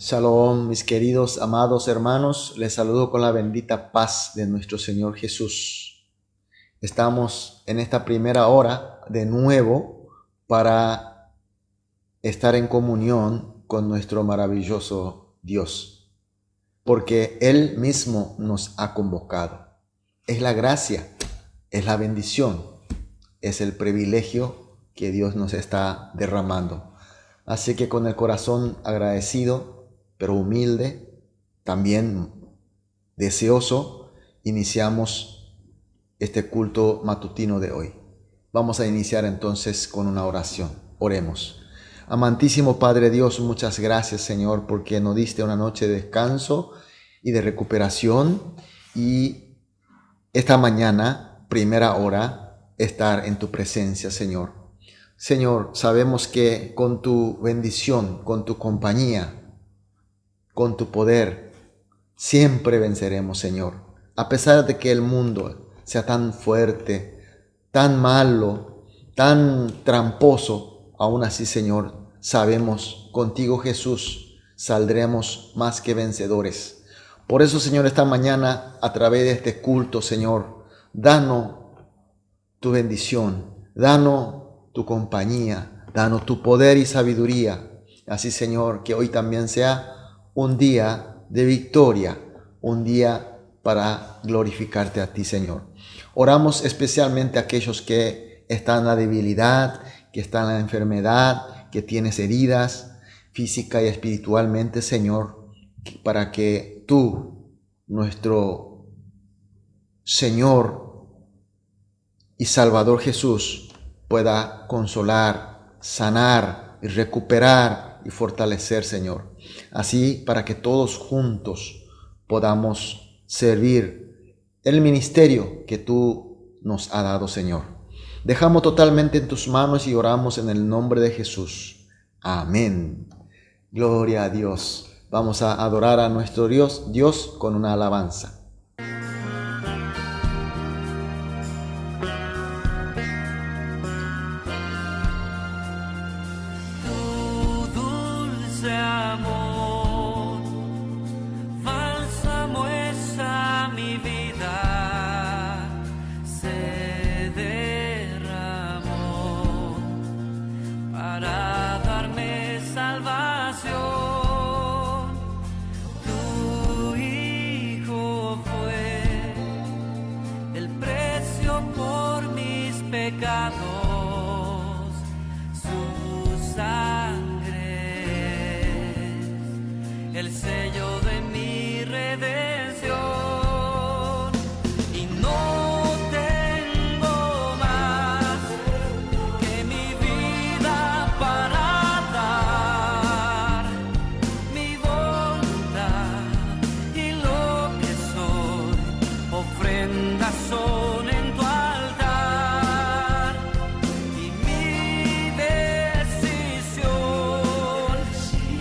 Shalom, mis queridos, amados hermanos, les saludo con la bendita paz de nuestro Señor Jesús. Estamos en esta primera hora de nuevo para estar en comunión con nuestro maravilloso Dios, porque Él mismo nos ha convocado. Es la gracia, es la bendición, es el privilegio que Dios nos está derramando. Así que con el corazón agradecido, pero humilde, también deseoso, iniciamos este culto matutino de hoy. Vamos a iniciar entonces con una oración. Oremos. Amantísimo Padre Dios, muchas gracias, Señor, porque nos diste una noche de descanso y de recuperación, y esta mañana, primera hora, estar en tu presencia, Señor. Señor, sabemos que con tu bendición, con tu compañía, con tu poder, siempre venceremos, Señor. A pesar de que el mundo sea tan fuerte, tan malo, tan tramposo, aún así, Señor, sabemos, contigo, Jesús, saldremos más que vencedores. Por eso, Señor, esta mañana, a través de este culto, Señor, danos tu bendición, danos tu compañía, danos tu poder y sabiduría. Así, Señor, que hoy también sea un día de victoria, un día para glorificarte a ti, Señor. Oramos especialmente a aquellos que están en la debilidad, que están en la enfermedad, que tienes heridas física y espiritualmente, Señor, para que tú, nuestro Señor y Salvador Jesús, pueda consolar, sanar y recuperar y fortalecer, Señor. Así, para que todos juntos podamos servir el ministerio que tú nos has dado, Señor. Dejamos totalmente en tus manos y oramos en el nombre de Jesús. Amén. Gloria a Dios. Vamos a adorar a nuestro Dios con una alabanza.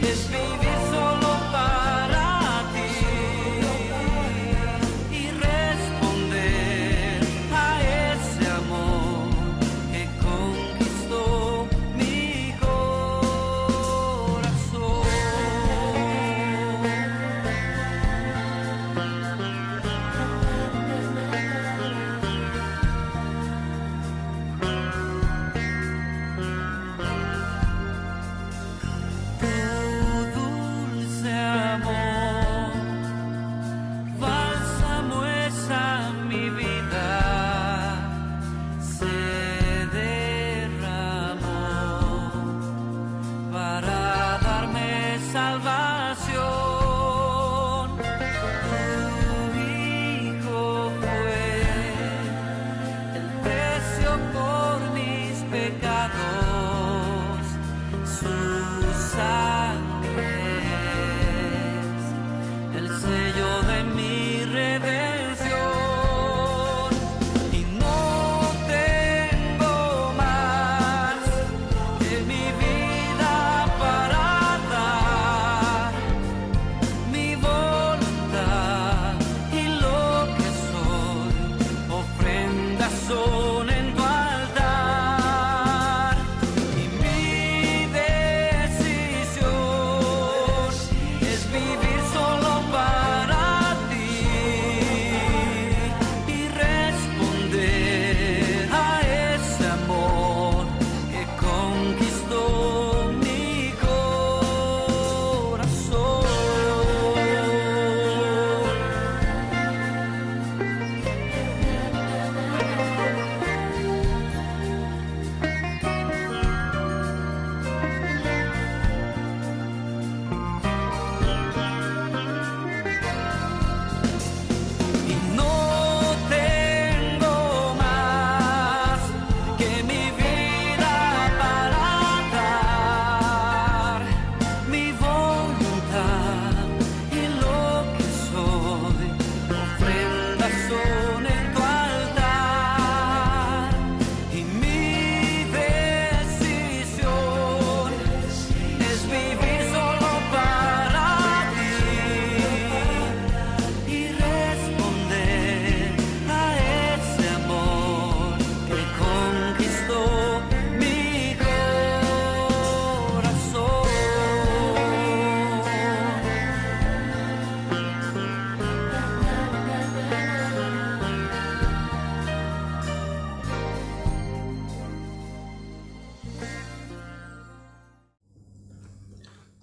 Es vivir solo para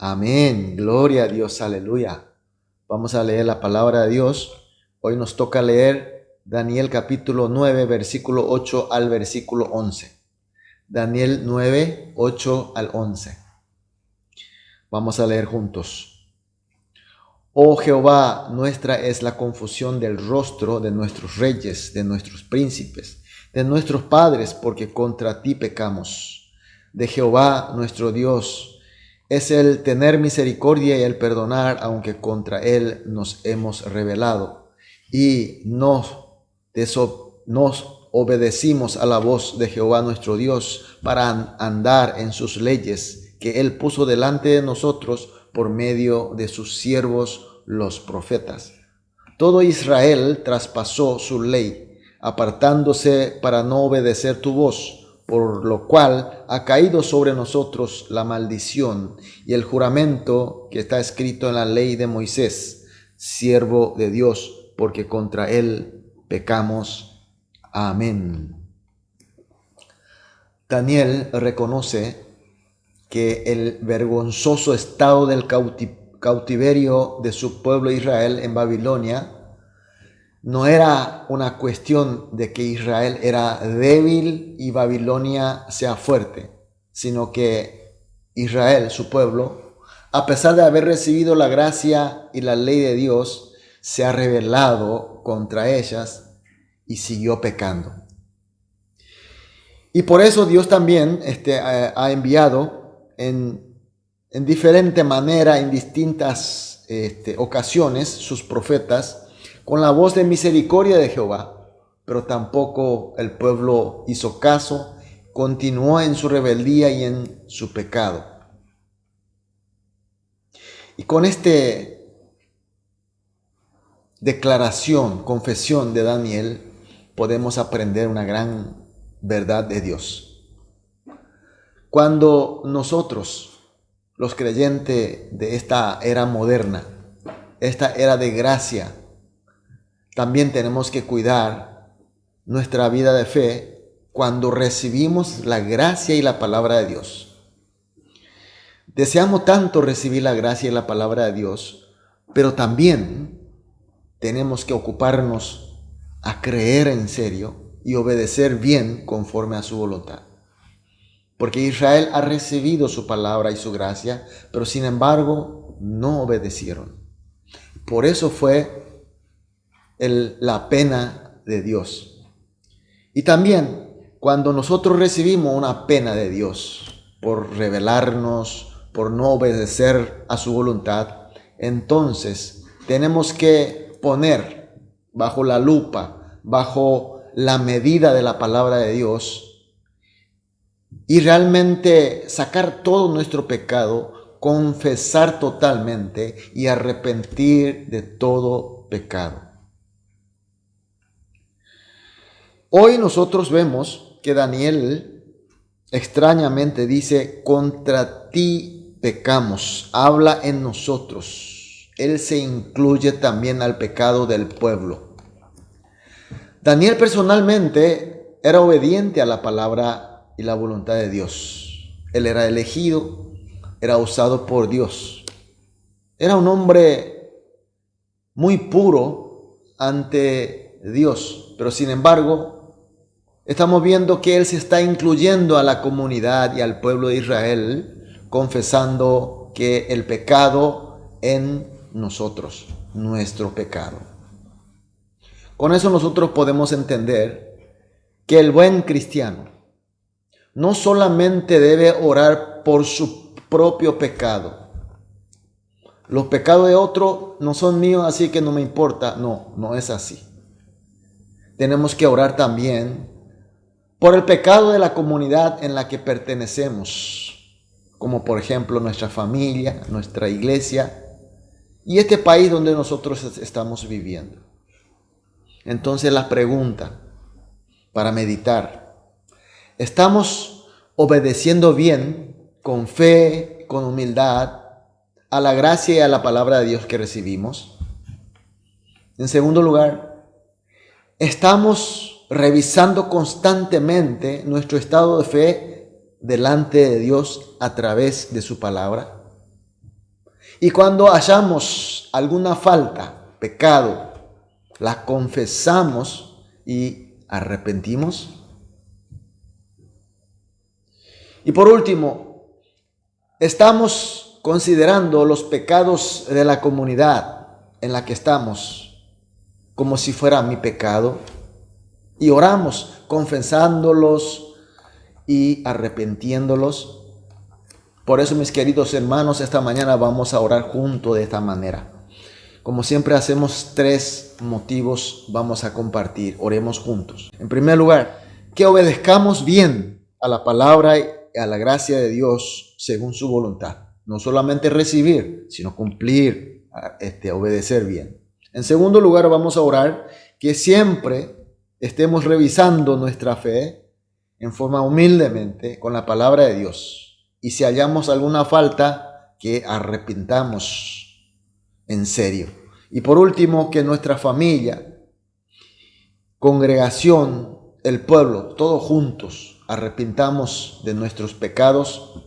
Amén. Gloria a Dios. Aleluya. Vamos a leer la palabra de Dios. Hoy nos toca leer Daniel capítulo 9, versículo 8 al versículo 11. Daniel 9, 8 al 11. Vamos a leer juntos. Oh Jehová, nuestra es la confusión del rostro de nuestros reyes, de nuestros príncipes, de nuestros padres, porque contra ti pecamos. De Jehová, nuestro Dios, es el tener misericordia y el perdonar, aunque contra él nos hemos rebelado. Y nos obedecimos a la voz de Jehová nuestro Dios para andar en sus leyes que él puso delante de nosotros por medio de sus siervos los profetas. Todo Israel traspasó su ley, apartándose para no obedecer tu voz, por lo cual ha caído sobre nosotros la maldición y el juramento que está escrito en la ley de Moisés, siervo de Dios, porque contra él pecamos. Amén. Daniel reconoce que el vergonzoso estado del cautiverio de su pueblo Israel en Babilonia no era una cuestión de que Israel era débil y Babilonia sea fuerte, sino que Israel, su pueblo, a pesar de haber recibido la gracia y la ley de Dios, se ha rebelado contra ellas y siguió pecando. Y por eso Dios también ha enviado en diferente manera, en distintas ocasiones, sus profetas, con la voz de misericordia de Jehová, pero tampoco el pueblo hizo caso, continuó en su rebeldía y en su pecado. Y con esta declaración, confesión de Daniel, podemos aprender una gran verdad de Dios. Cuando nosotros, los creyentes de esta era moderna, esta era de gracia, también tenemos que cuidar nuestra vida de fe cuando recibimos la gracia y la palabra de Dios. Deseamos tanto recibir la gracia y la palabra de Dios, pero también tenemos que ocuparnos a creer en serio y obedecer bien conforme a su voluntad. Porque Israel ha recibido su palabra y su gracia, pero sin embargo no obedecieron. Por eso fue la pena de Dios. Y también cuando nosotros recibimos una pena de Dios por rebelarnos, por no obedecer a su voluntad, entonces tenemos que poner bajo la lupa, bajo la medida de la palabra de Dios y realmente sacar todo nuestro pecado, confesar totalmente y arrepentir de todo pecado. Hoy nosotros vemos que Daniel extrañamente dice, contra ti pecamos, habla en nosotros. Él se incluye también al pecado del pueblo. Daniel personalmente era obediente a la palabra y la voluntad de Dios. Él era elegido, era usado por Dios. Era un hombre muy puro ante Dios, pero sin embargo, estamos viendo que él se está incluyendo a la comunidad y al pueblo de Israel, confesando que el pecado en nosotros, nuestro pecado. Con eso nosotros podemos entender que el buen cristiano no solamente debe orar por su propio pecado. Los pecados de otro no son míos, así que no me importa. No, no es así. Tenemos que orar también por el pecado de la comunidad en la que pertenecemos, como por ejemplo nuestra familia, nuestra iglesia y este país donde nosotros estamos viviendo. Entonces la pregunta para meditar, ¿estamos obedeciendo bien, con fe, con humildad, a la gracia y a la palabra de Dios que recibimos? En segundo lugar, ¿estamos revisando constantemente nuestro estado de fe delante de Dios a través de su palabra? Y cuando hallamos alguna falta, pecado, la confesamos y arrepentimos. Y por último, estamos considerando los pecados de la comunidad en la que estamos como si fuera mi pecado y oramos confesándolos y arrepintiéndolos. Por eso, mis queridos hermanos, esta mañana vamos a orar juntos de esta manera. Como siempre hacemos, 3 motivos vamos a compartir. Oremos juntos. En primer lugar, que obedezcamos bien a la palabra y a la gracia de Dios según su voluntad. No solamente recibir, sino cumplir, obedecer bien. En segundo lugar, vamos a orar que siempre estemos revisando nuestra fe en forma humildemente con la palabra de Dios. Y si hallamos alguna falta, que arrepintamos en serio. Y por último, que nuestra familia, congregación, el pueblo, todos juntos, arrepintamos de nuestros pecados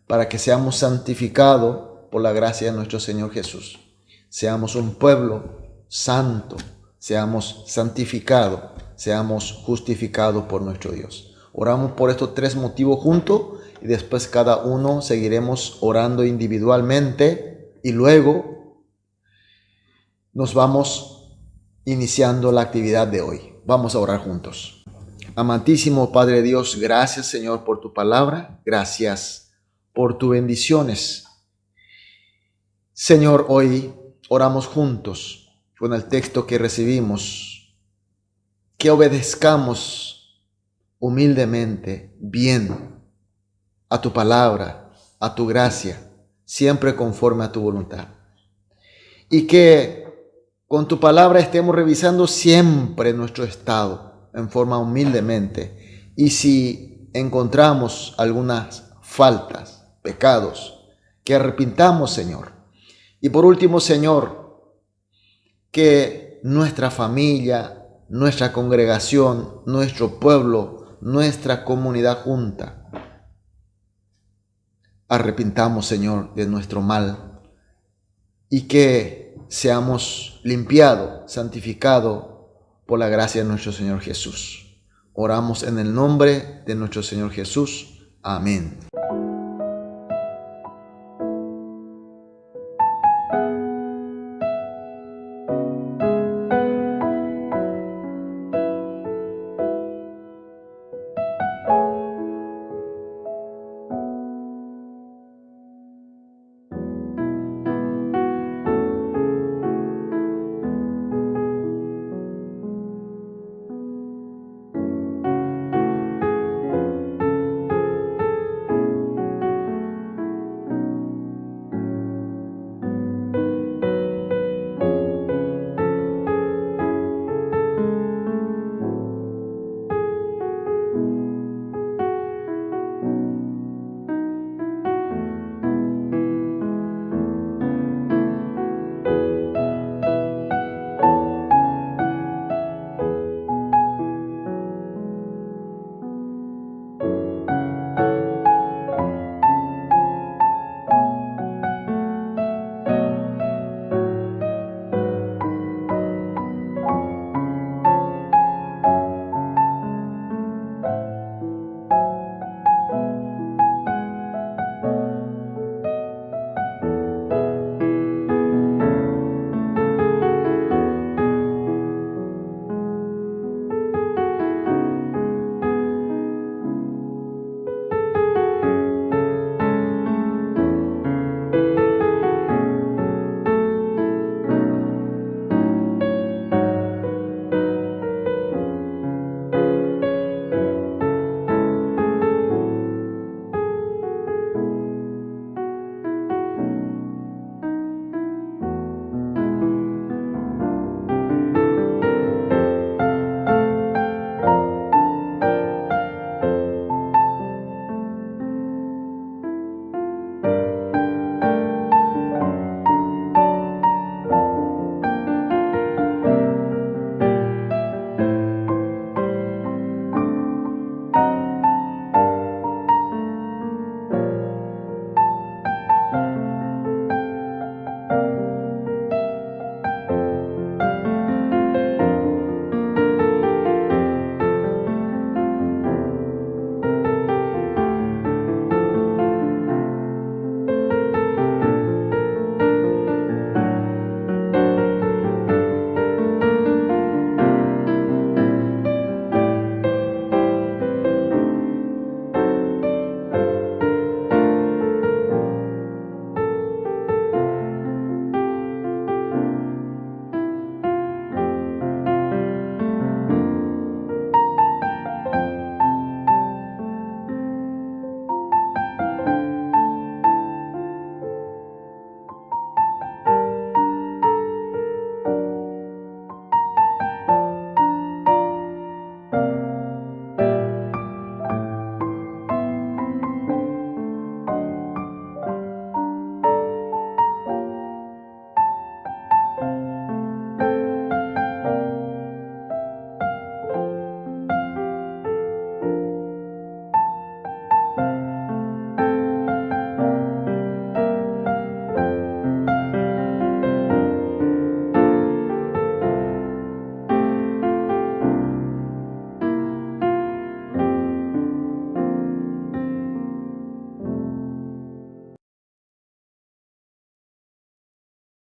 para que seamos santificados por la gracia de nuestro Señor Jesús. Seamos un pueblo santo, seamos santificados, seamos justificados por nuestro Dios. Oramos por estos 3 motivos juntos y después cada uno seguiremos orando individualmente y luego nos vamos iniciando la actividad de hoy. Vamos a orar juntos. Amantísimo Padre Dios, gracias Señor por tu palabra, gracias por tus bendiciones. Señor, hoy oramos juntos con el texto que recibimos, que obedezcamos humildemente, bien, a tu palabra, a tu gracia, siempre conforme a tu voluntad. Y que con tu palabra estemos revisando siempre nuestro estado en forma humildemente. Y si encontramos algunas faltas, pecados, que arrepintamos, Señor. Y por último, Señor, que nuestra familia, nuestra congregación, nuestro pueblo, nuestra comunidad junta, arrepintamos, Señor, de nuestro mal y que seamos limpiados, santificados por la gracia de nuestro Señor Jesús. Oramos en el nombre de nuestro Señor Jesús. Amén.